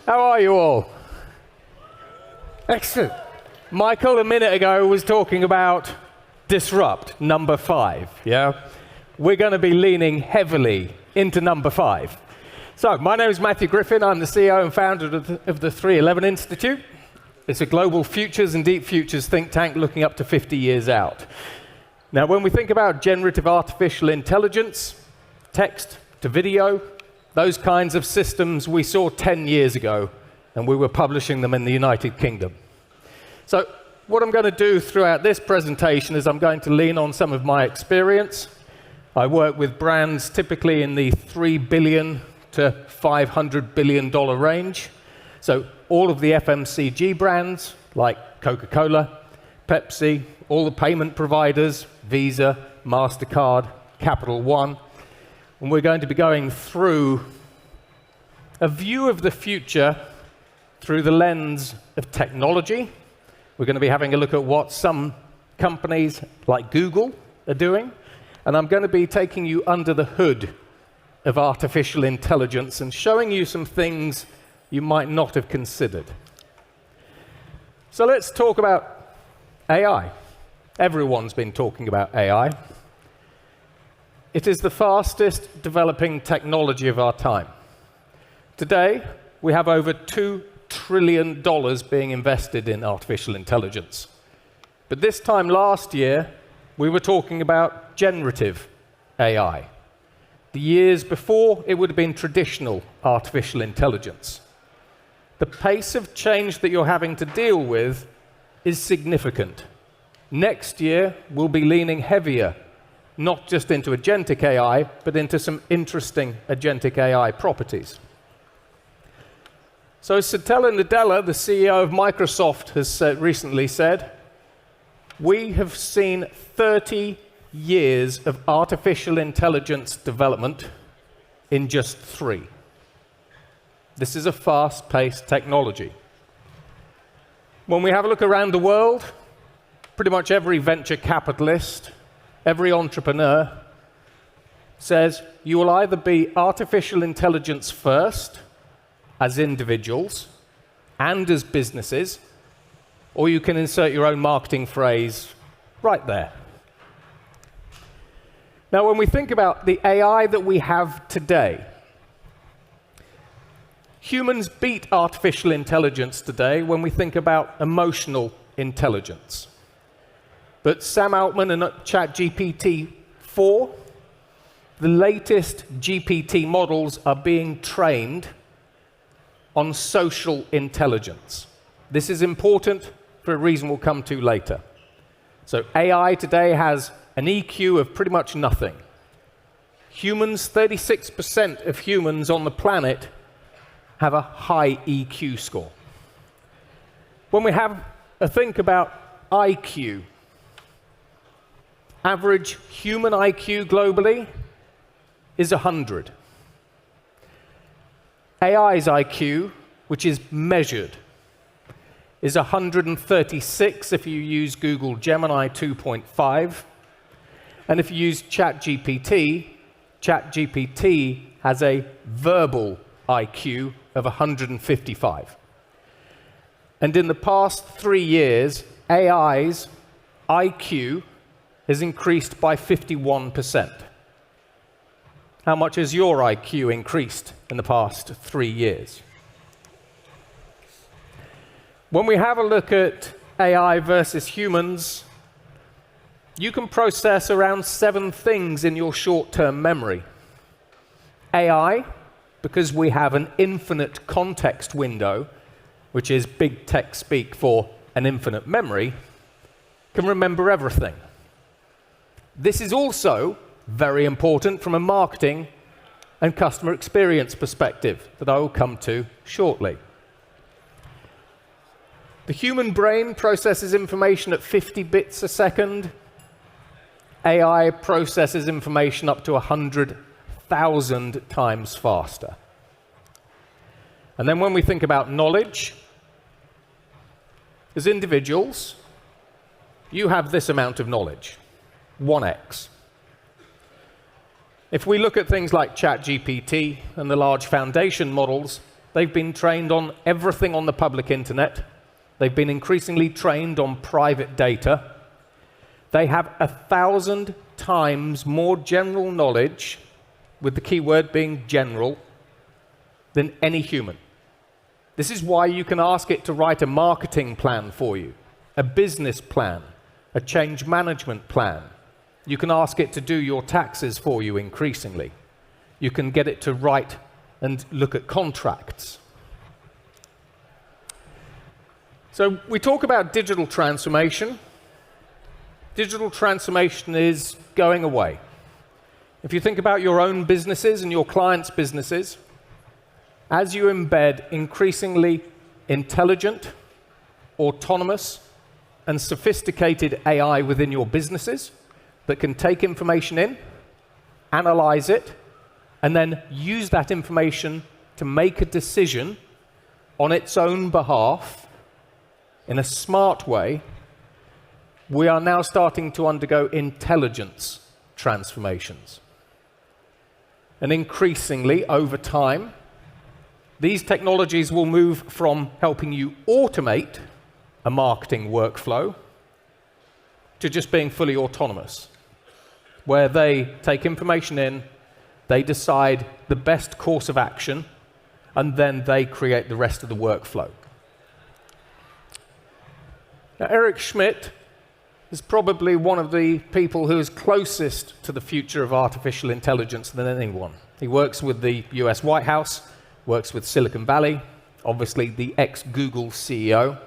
How are you all? Excellent. Michael, a minute ago, was talking about disrupt, number 5, yeah? We're going to be leaning heavily into number 5. So, my name is Matthew Griffin. I'm the CEO and founder of the 311 Institute. It's a global futures and deep futures think tank looking up to 50 years out. Now, when we think about generative artificial intelligence, text to video, those kinds of systems we saw 10 years ago, and we were publishing them in the United Kingdom. So what I'm going to do throughout this presentation is I'm going to lean on some of my experience. I work with brands typically in the $3 billion to $500 billion range. So all of the FMCG brands, like Coca-Cola, Pepsi, all the payment providers, Visa, MasterCard, Capital One. And we're going to be going through a view of the future through the lens of technology. We're going to be having a look at what some companies like Google are doing. And I'm going to be taking you under the hood of artificial intelligence and showing you some things you might not have considered. So let's talk about AI. Everyone's been talking about AI. It is the fastest developing technology of our time. Today, we have over $2 trillion being invested in artificial intelligence. But this time last year, we were talking about generative AI. The years before, it would have been traditional artificial intelligence. The pace of change that you're having to deal with is significant. Next year, we'll be leaning heavier not just into agentic AI, but into some interesting agentic AI properties. So Satya Nadella, the CEO of Microsoft, has recently said, we have seen 30 years of artificial intelligence development in just 3. This is a fast-paced technology. When we have a look around the world, pretty much every venture capitalist, every entrepreneur says you will either be artificial intelligence first, as individuals, and as businesses, or you can insert your own marketing phrase right there. Now, when we think about the AI that we have today, humans beat artificial intelligence today when we think about emotional intelligence. But Sam Altman and ChatGPT-4, the latest GPT models are being trained on social intelligence. This is important for a reason we'll come to later. So AI today has an EQ of pretty much nothing. Humans, 36% of humans on the planet have a high EQ score. When we have a think about IQ, average human IQ globally is 100. AI's IQ, which is measured, is 136 if you use Google Gemini 2.5. And if you use ChatGPT, ChatGPT has a verbal IQ of 155. And in the past 3 years, AI's IQ has increased by 51%. How much has your IQ increased in the past 3 years? When we have a look at AI versus humans, you can process around 7 things in your short-term memory. AI, because we have an infinite context window, which is big tech speak for an infinite memory, can remember everything. This is also very important from a marketing and customer experience perspective that I will come to shortly. The human brain processes information at 50 bits a second. AI processes information up to 100,000 times faster. And then when we think about knowledge, as individuals, you have this amount of knowledge, 1x. If we look at things like ChatGPT and the large foundation models, They've been trained on everything on the public internet. They've been increasingly trained on private data. They have 1,000 times more general knowledge, with the key word being general, than any human. This is why you can ask it to write a marketing plan for you, a business plan, a change management plan. You can ask it to do your taxes for you increasingly. You can get it to write and look at contracts. So we talk about digital transformation. Digital transformation is going away. If you think about your own businesses and your clients' businesses, as you embed increasingly intelligent, autonomous, and sophisticated AI within your businesses that can take information in, analyze it, and then use that information to make a decision on its own behalf in a smart way, we are now starting to undergo intelligence transformations. And increasingly, over time, these technologies will move from helping you automate a marketing workflow to just being fully autonomous, where they take information in, they decide the best course of action, and then they create the rest of the workflow. Now, Eric Schmidt is probably one of the people who is closest to the future of artificial intelligence than anyone. He works with the US White House, works with Silicon Valley, obviously the ex-Google CEO.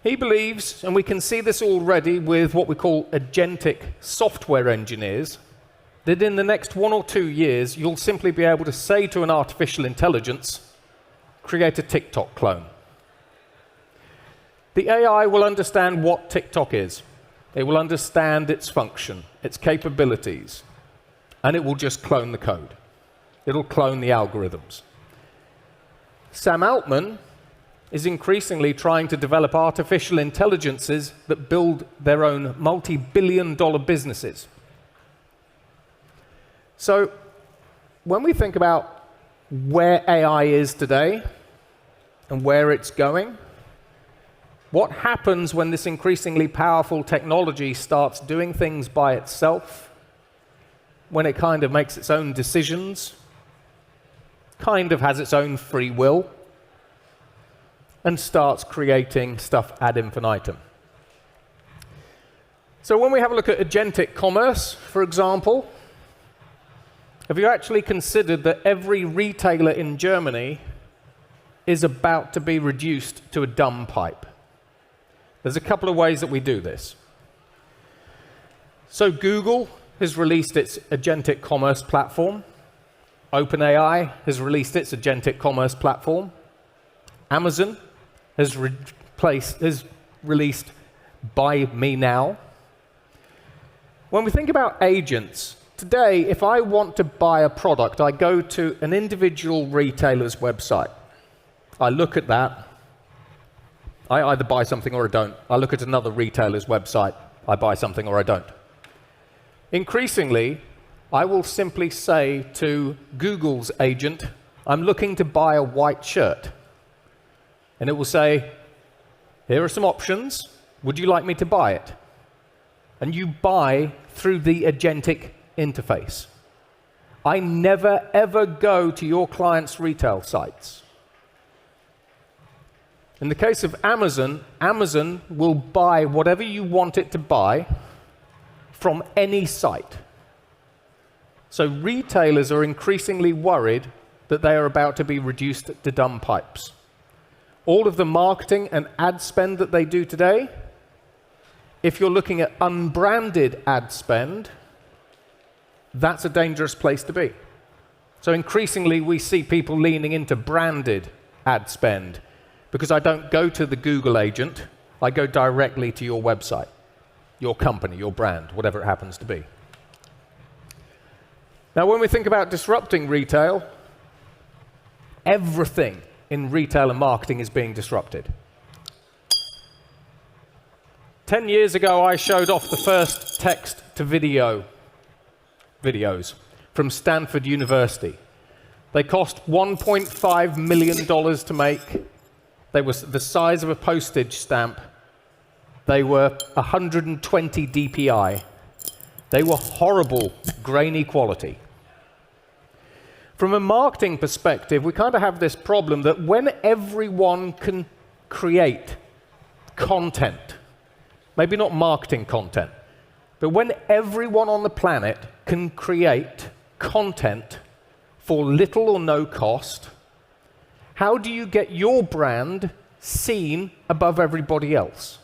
He believes, and we can see this already with what we call agentic software engineers, that in the next 1 or 2 years, you'll simply be able to say to an artificial intelligence, create a TikTok clone. The AI will understand what TikTok is. It will understand its function, its capabilities, and it will just clone the code. It'll clone the algorithms. Sam Altman is increasingly trying to develop artificial intelligences that build their own multi-billion-dollar businesses. So when we think about where AI is today and where it's going, what happens when this increasingly powerful technology starts doing things by itself, when it kind of makes its own decisions, kind of has its own free will, and starts creating stuff ad infinitum. So when we have a look at agentic commerce, for example, have you actually considered that every retailer in Germany is about to be reduced to a dumb pipe? There's a couple of ways that we do this. So Google has released its agentic commerce platform. OpenAI has released its agentic commerce platform. Amazon has released Buy Me Now. When we think about agents, today, if I want to buy a product, I go to an individual retailer's website. I look at that. I either buy something or I don't. I look at another retailer's website. I buy something or I don't. Increasingly, I will simply say to Google's agent, I'm looking to buy a white shirt. And it will say, here are some options. Would you like me to buy it? And you buy through the agentic interface. I never, ever go to your client's retail sites. In the case of Amazon, Amazon will buy whatever you want it to buy from any site. So retailers are increasingly worried that they are about to be reduced to dumb pipes. All of the marketing and ad spend that they do today, if you're looking at unbranded ad spend, that's a dangerous place to be. So increasingly we see people leaning into branded ad spend, because I don't go to the Google agent, I go directly to your website, your company, your brand, whatever it happens to be. Now, when we think about disrupting retail, everything in retail and marketing is being disrupted. 10 years ago, I showed off the first text-to-video videos from Stanford University. They cost $1.5 million to make. They were the size of a postage stamp. They were 120 DPI. They were horrible, grainy quality. From a marketing perspective, we kind of have this problem that when everyone can create content, maybe not marketing content, but when everyone on the planet can create content for little or no cost, how do you get your brand seen above everybody else?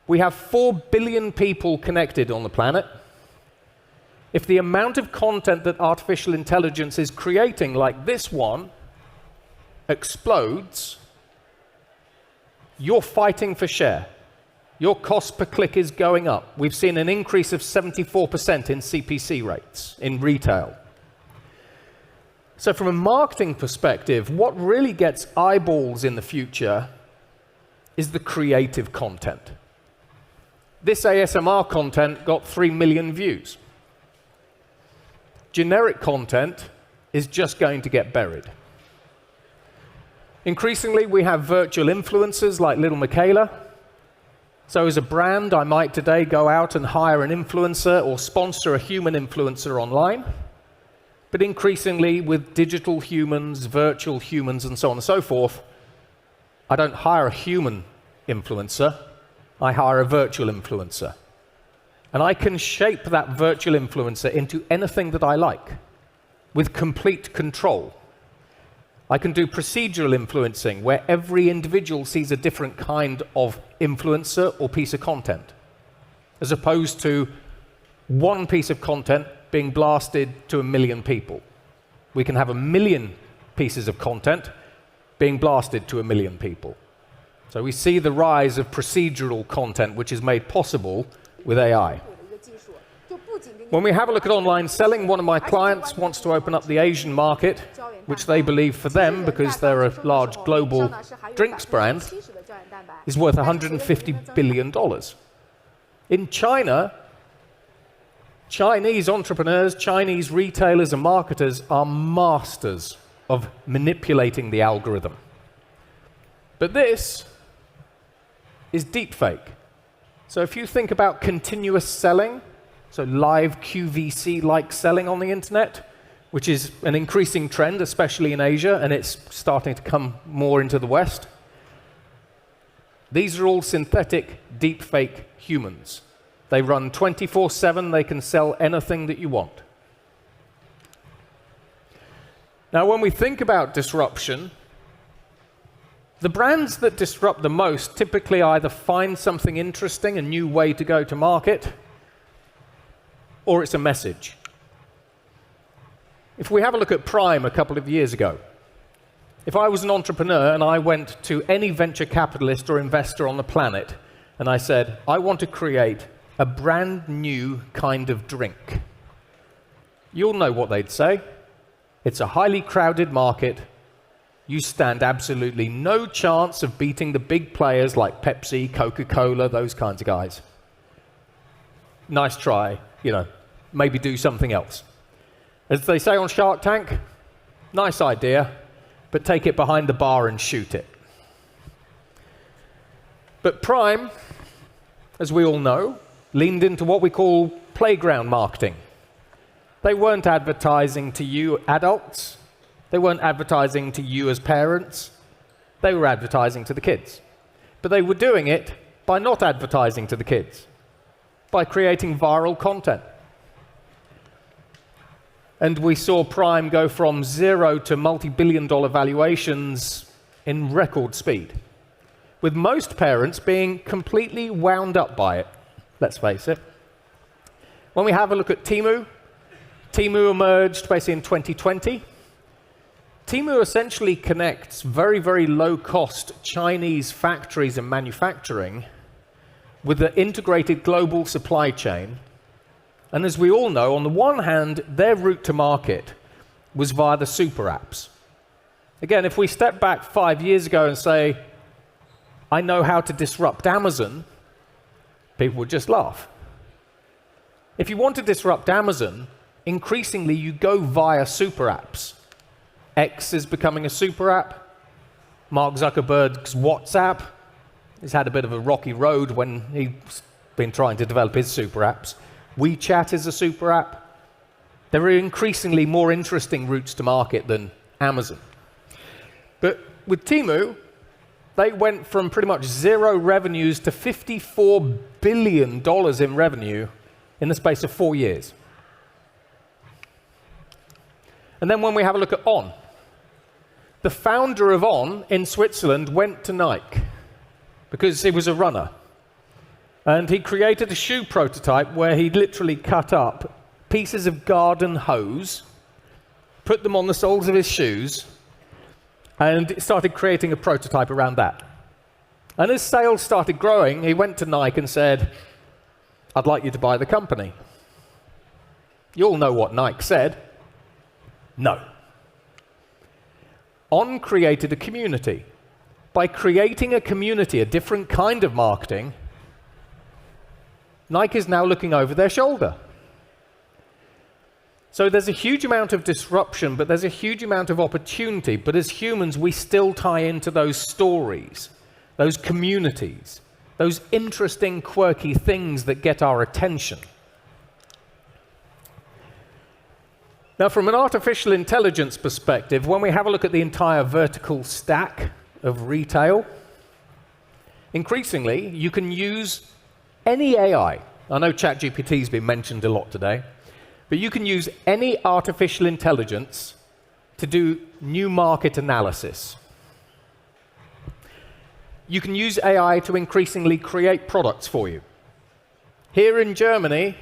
We have 4 billion people connected on the planet. If the amount of content that artificial intelligence is creating, like this one, explodes, you're fighting for share. Your cost per click is going up. We've seen an increase of 74% in CPC rates in retail. So from a marketing perspective, what really gets eyeballs in the future is the creative content. This ASMR content got 3 million views. Generic content is just going to get buried. Increasingly, we have virtual influencers like little Michaela. So as a brand, I might today go out and hire an influencer or sponsor a human influencer online. But increasingly, with digital humans, virtual humans, and so on and so forth, I don't hire a human influencer, I hire a virtual influencer. And I can shape that virtual influencer into anything that I like, with complete control. I can do procedural influencing, where every individual sees a different kind of influencer or piece of content, as opposed to one piece of content being blasted to 1 million people. We can have 1 million pieces of content being blasted to 1 million people. So we see the rise of procedural content, which is made possible with AI. When we have a look at online selling, one of my clients wants to open up the Asian market, which they believe for them, because they're a large global drinks brand, is worth $150 billion. In China, Chinese entrepreneurs, Chinese retailers and marketers are masters of manipulating the algorithm. But this is deepfake. So if you think about continuous selling, so live QVC-like selling on the internet, which is an increasing trend, especially in Asia, and it's starting to come more into the West. These are all synthetic, deepfake humans. They run 24/7, they can sell anything that you want. Now, when we think about disruption, the brands that disrupt the most typically either find something interesting, a new way to go to market, or it's a message. If we have a look at Prime a couple of years ago, if I was an entrepreneur and I went to any venture capitalist or investor on the planet and I said, I want to create a brand new kind of drink, you'll know what they'd say. It's a highly crowded market. You stand absolutely no chance of beating the big players like Pepsi, Coca-Cola, those kinds of guys. Nice try, maybe do something else. As they say on Shark Tank, nice idea, but take it behind the bar and shoot it. But Prime, as we all know, leaned into what we call playground marketing. They weren't advertising to you adults. They weren't advertising to you as parents. They were advertising to the kids. But they were doing it by not advertising to the kids, by creating viral content. And we saw Prime go from 0 to multi-billion-dollar valuations in record speed, with most parents being completely wound up by it, let's face it. When we have a look at Temu, Temu emerged basically in 2020. Temu essentially connects very, very low-cost Chinese factories and manufacturing with the integrated global supply chain. And as we all know, on the one hand, their route to market was via the super apps. Again, if we step back 5 years ago and say, I know how to disrupt Amazon, people would just laugh. If you want to disrupt Amazon, increasingly you go via super apps. X is becoming a super app. Mark Zuckerberg's WhatsApp has had a bit of a rocky road when he's been trying to develop his super apps. WeChat is a super app. There are increasingly more interesting routes to market than Amazon. But with Temu, they went from pretty much zero revenues to $54 billion in revenue in the space of 4 years. And then when we have a look at On, the founder of On in Switzerland went to Nike because he was a runner. And he created a shoe prototype where he literally cut up pieces of garden hose, put them on the soles of his shoes, and started creating a prototype around that. And as sales started growing, he went to Nike and said, "I'd like you to buy the company." You all know what Nike said. No. On created a community. By creating a community, a different kind of marketing, Nike is now looking over their shoulder. So there's a huge amount of disruption, but there's a huge amount of opportunity. But as humans, we still tie into those stories, those communities, those interesting, quirky things that get our attention. Now, from an artificial intelligence perspective, when we have a look at the entire vertical stack of retail, increasingly, you can use any AI. I know ChatGPT has been mentioned a lot today. But you can use any artificial intelligence to do new market analysis. You can use AI to increasingly create products for you. Here in Germany,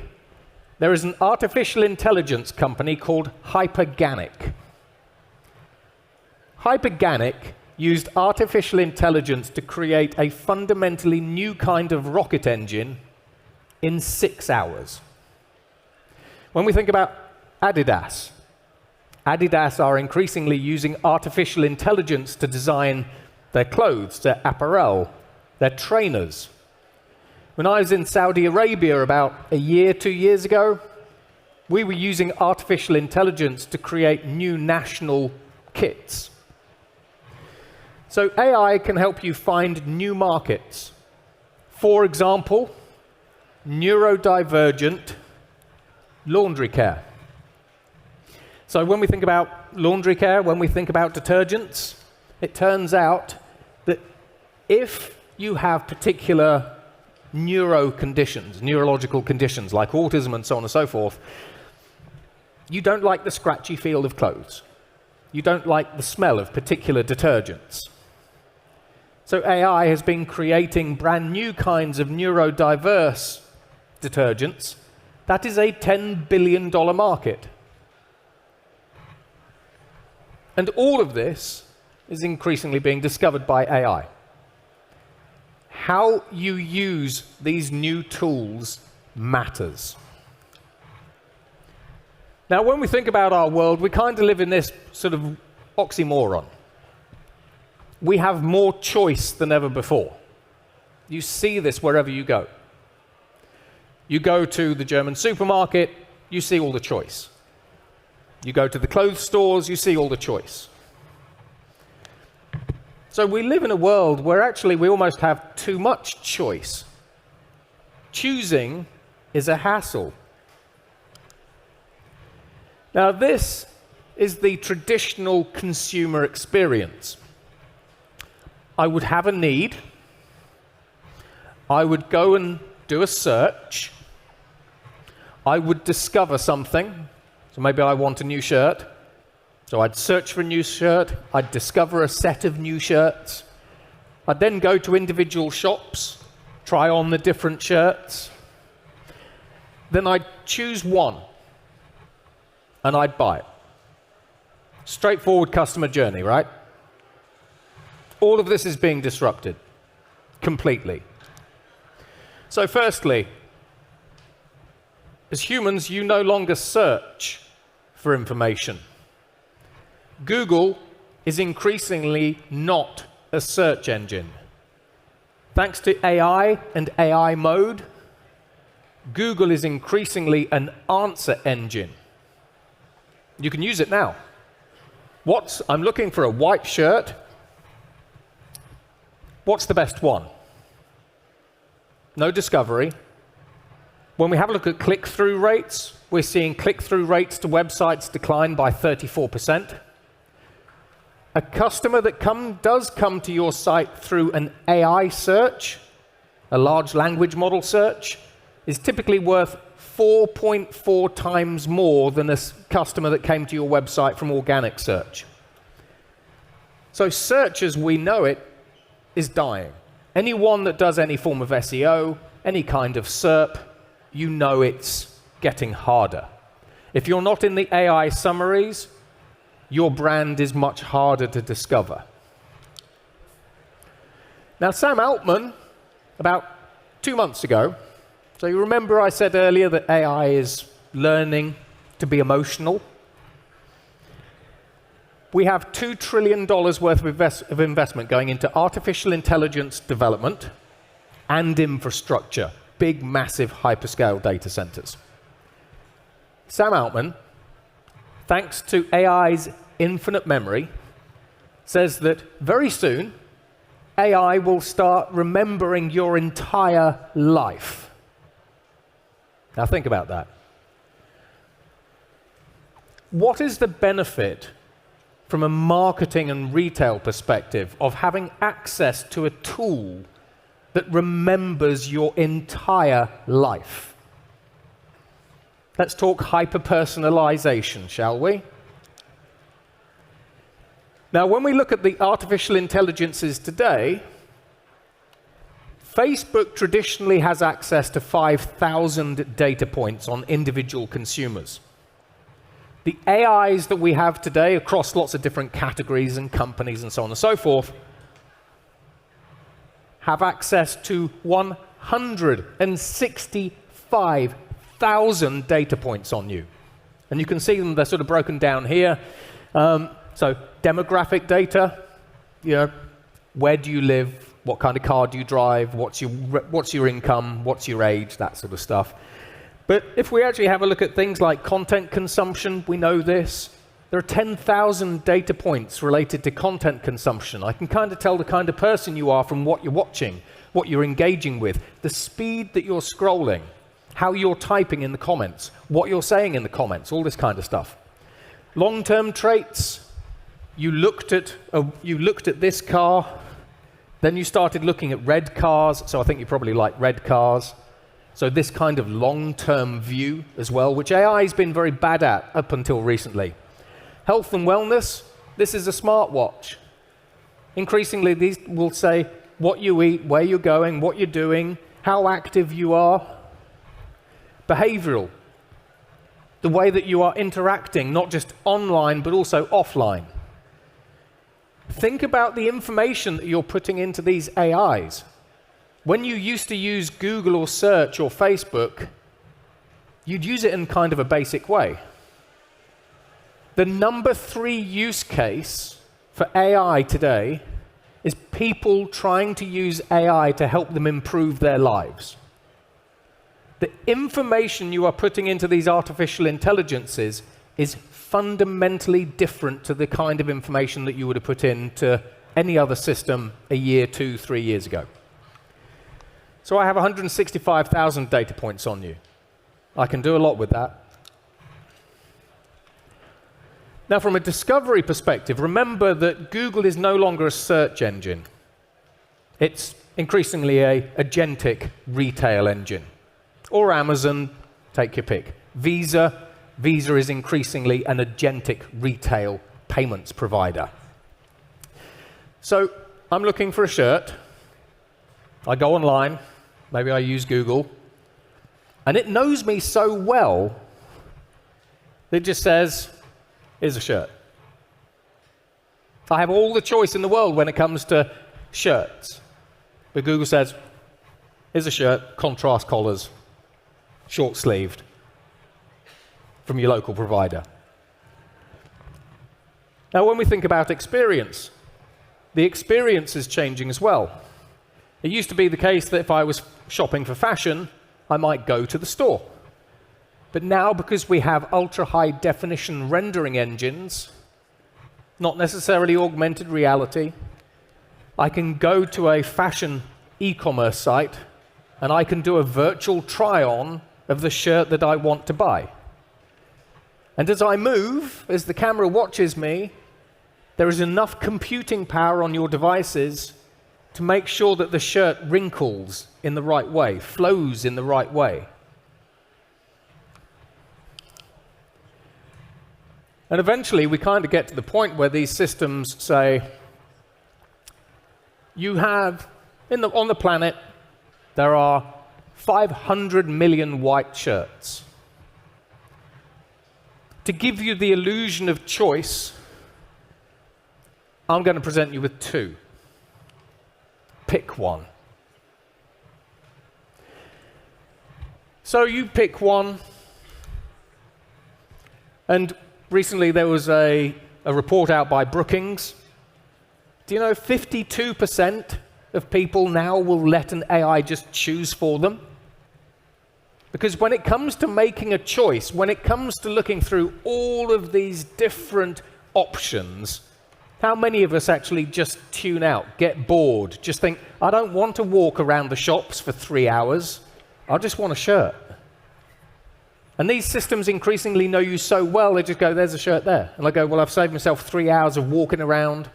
there is an artificial intelligence company called Hyperganic. Hyperganic used artificial intelligence to create a fundamentally new kind of rocket engine in 6 hours. When we think about Adidas are increasingly using artificial intelligence to design their clothes, their apparel, their trainers. When I was in Saudi Arabia about a year, 2 years ago, we were using artificial intelligence to create new national kits. So AI can help you find new markets. For example, neurodivergent laundry care. So when we think about laundry care, when we think about detergents, it turns out that if you have particular neurological conditions like autism and so on and so forth, you don't like the scratchy feel of clothes. You don't like the smell of particular detergents. So AI has been creating brand new kinds of neurodiverse detergents. That is a $10 billion market. And all of this is increasingly being discovered by AI. How you use these new tools matters. Now, when we think about our world, we kind of live in this sort of oxymoron. We have more choice than ever before. You see this wherever you go. You go to the German supermarket, you see all the choice. You go to the clothes stores, you see all the choice. So we live in a world where actually we almost have too much choice. Choosing is a hassle. Now, this is the traditional consumer experience. I would have a need. I would go and do a search. I would discover something. So maybe I want a new shirt. So I'd search for a new shirt. I'd discover a set of new shirts. I'd then go to individual shops, try on the different shirts. Then I'd choose one, and I'd buy it. Straightforward customer journey, right? All of this is being disrupted completely. So firstly, as humans, you no longer search for information. Google is increasingly not a search engine. Thanks to AI and AI mode, Google is increasingly an answer engine. You can use it now. I'm looking for a white shirt. What's the best one? No discovery. When we have a look at click-through rates, we're seeing click-through rates to websites decline by 34%. A customer that does come to your site through an AI search, a large language model search, is typically worth 4.4 times more than a customer that came to your website from organic search. So search as we know it is dying. Anyone that does any form of SEO, any kind of SERP, you know it's getting harder. If you're not in the AI summaries, your brand is much harder to discover. Now, Sam Altman, about 2 months ago, so you remember I said earlier that AI is learning to be emotional? We have $2 trillion worth of investment going into artificial intelligence development and infrastructure, big, massive, hyperscale data centers. Sam Altman, thanks to AI's infinite memory, says that very soon, AI will start remembering your entire life. Now think about that. What is the benefit from a marketing and retail perspective of having access to a tool that remembers your entire life? Let's talk hyper-personalization, shall we? Now, when we look at the artificial intelligences today, Facebook traditionally has access to 5,000 data points on individual consumers. The AIs that we have today across lots of different categories and companies and so on and so forth have access to 165,000 data points on you. And you can see them, they're sort of broken down here. So demographic data, where do you live, what kind of car do you drive, what's your income, what's your age, that sort of stuff. But if we actually have a look at things like content consumption, we know this. There are 10,000 data points related to content consumption. I can kind of tell the kind of person you are from what you're watching, what you're engaging with, the speed that you're scrolling, how you're typing in the comments, what you're saying in the comments, all this kind of stuff. Long-term traits, you looked at this car, then you started looking at red cars, so I think you probably like red cars. So this kind of long-term view as well, which AI has been very bad at up until recently. Health and wellness, this is a smartwatch. Increasingly, these will say what you eat, where you're going, what you're doing, how active you are. Behavioral, the way that you are interacting, not just online, but also offline. Think about the information that you're putting into these AIs. When you used to use Google or search or Facebook, you'd use it in kind of a basic way. The number 3 use case for AI today is people trying to use AI to help them improve their lives. The information you are putting into these artificial intelligences is fundamentally different to the kind of information that you would have put into any other system a year, 2, 3 years ago. So I have 165,000 data points on you. I can do a lot with that. Now, from a discovery perspective, remember that Google is no longer a search engine. It's increasingly a agentic retail engine. Or Amazon, take your pick. Visa is increasingly an agentic retail payments provider. So I'm looking for a shirt. I go online, maybe I use Google, and it knows me so well that it just says, here's a shirt. I have all the choice in the world when it comes to shirts. But Google says, here's a shirt, contrast collars, short-sleeved, from your local provider. Now, when we think about experience, the experience is changing as well. It used to be the case that if I was shopping for fashion, I might go to the store. But now, because we have ultra-high definition rendering engines, not necessarily augmented reality. I can go to a fashion e-commerce site and I can do a virtual try-on of the shirt that I want to buy. And as I move, as the camera watches me, there is enough computing power on your devices to make sure that the shirt wrinkles in the right way, flows in the right way. And eventually, we kind of get to the point where these systems say, you have, on the planet, there are 500 million white shirts. To give you the illusion of choice, I'm going to present you with two. Pick one. So you pick one, and recently there was a report out by Brookings. Do you know 52% of people now will let an AI just choose for them? Because when it comes to making a choice, when it comes to looking through all of these different options, how many of us actually just tune out, get bored, just think, I don't want to walk around the shops for 3 hours, I just want a shirt. And these systems increasingly know you so well, they just go, there's a shirt there. And I go, well, I've saved myself 3 hours of walking around,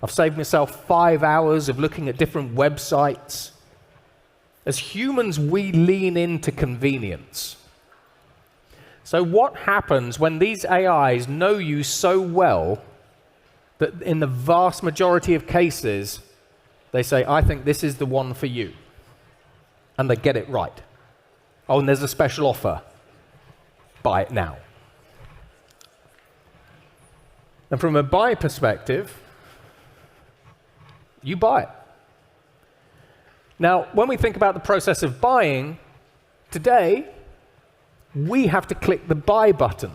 I've saved myself 5 hours of looking at different websites. As humans, we lean into convenience. So what happens when these AIs know you so well that in the vast majority of cases, they say, I think this is the one for you. And they get it right. Oh, and there's a special offer. Buy it now. And from a buy perspective, you buy it. Now, when we think about the process of buying, today, we have to click the buy button.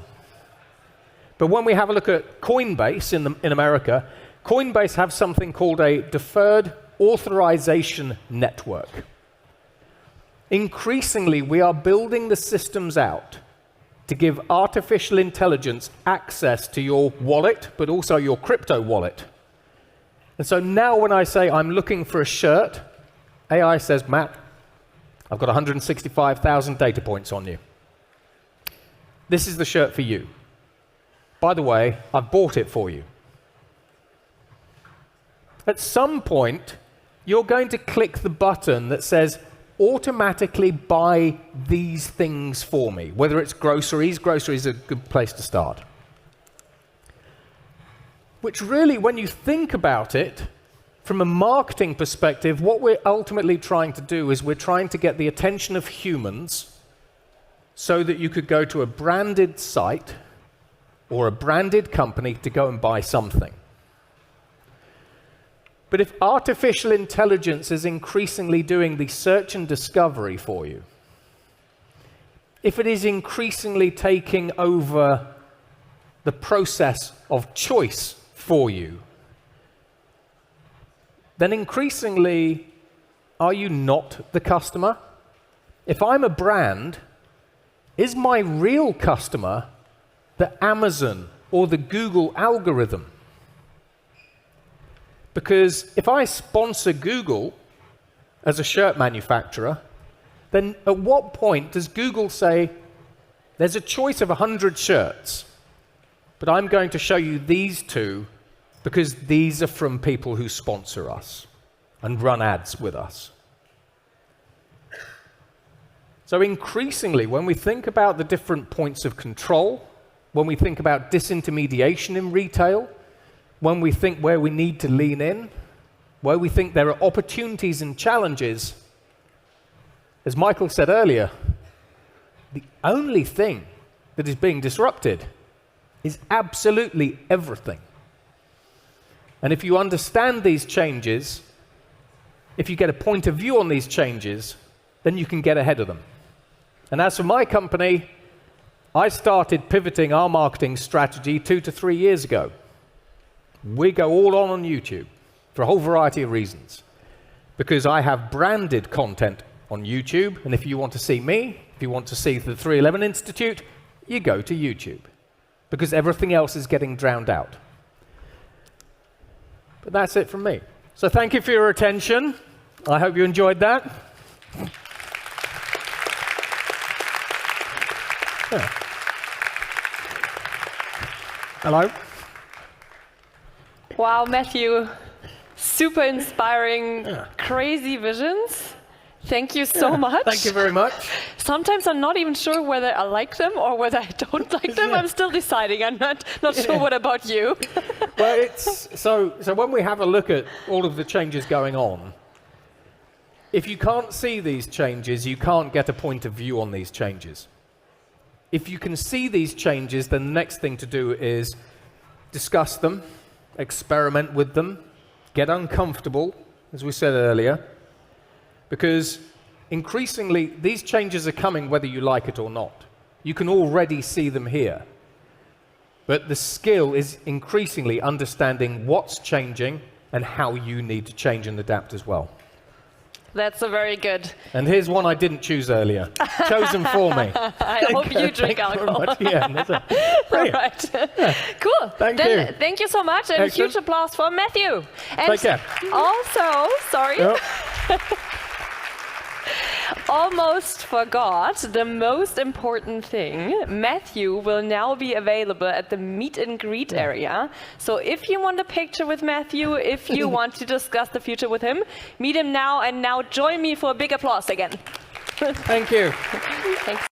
But when we have a look at Coinbase in America, Coinbase have something called a deferred authorization network. Increasingly, we are building the systems out to give artificial intelligence access to your wallet, but also your crypto wallet. And so now when I say I'm looking for a shirt, AI says, Matt, I've got 165,000 data points on you. This is the shirt for you. By the way, I've bought it for you. At some point, you're going to click the button that says, automatically buy these things for me. Whether it's groceries, groceries are a good place to start. Which really, when you think about it, from a marketing perspective, what we're ultimately trying to do is we're trying to get the attention of humans so that you could go to a branded site or a branded company to go and buy something. But if artificial intelligence is increasingly doing the search and discovery for you, if it is increasingly taking over the process of choice for you, then increasingly, are you not the customer? If I'm a brand, is my real customer the Amazon or the Google algorithm? Because if I sponsor Google as a shirt manufacturer, then at what point does Google say, there's a choice of 100 shirts, but I'm going to show you these two because these are from people who sponsor us and run ads with us. So increasingly, when we think about the different points of control, when we think about disintermediation in retail, when we think where we need to lean in, where we think there are opportunities and challenges, as Michael said earlier, the only thing that is being disrupted is absolutely everything. And if you understand these changes, if you get a point of view on these changes, then you can get ahead of them. And as for my company, I started pivoting our marketing strategy 2 to 3 years ago. We go all on YouTube for a whole variety of reasons. Because I have branded content on YouTube, and if you want to see me, if you want to see the 311 Institute, you go to YouTube. Because everything else is getting drowned out. But that's it from me. So thank you for your attention. I hope you enjoyed that. Yeah. Hello. Wow, Matthew, super inspiring, crazy visions. Thank you so much. Thank you very much. Sometimes I'm not even sure whether I like them or whether I don't like them. I'm still deciding. I'm not sure. What about you? Well, it's so when we have a look at all of the changes going on, if you can't see these changes, you can't get a point of view on these changes. If you can see these changes, then the next thing to do is discuss them, experiment with them, get uncomfortable, as we said earlier, because increasingly these changes are coming whether you like it or not. You can already see them here. But the skill is increasingly understanding what's changing and how you need to change and adapt as well. That's a very good. And here's one I didn't choose earlier. Chosen for me. I hope you drink alcohol. Yeah, that's it. All right. Yeah. Cool. Thank you. Thank you so much, and Excellent. huge applause for Matthew. And Take care. also, sorry. Yep. Almost forgot the most important thing. Matthew will now be available at the meet and greet area. So if you want a picture with Matthew, if you want to discuss the future with him, meet him now, and now join me for a big applause again. Thank you. Thanks.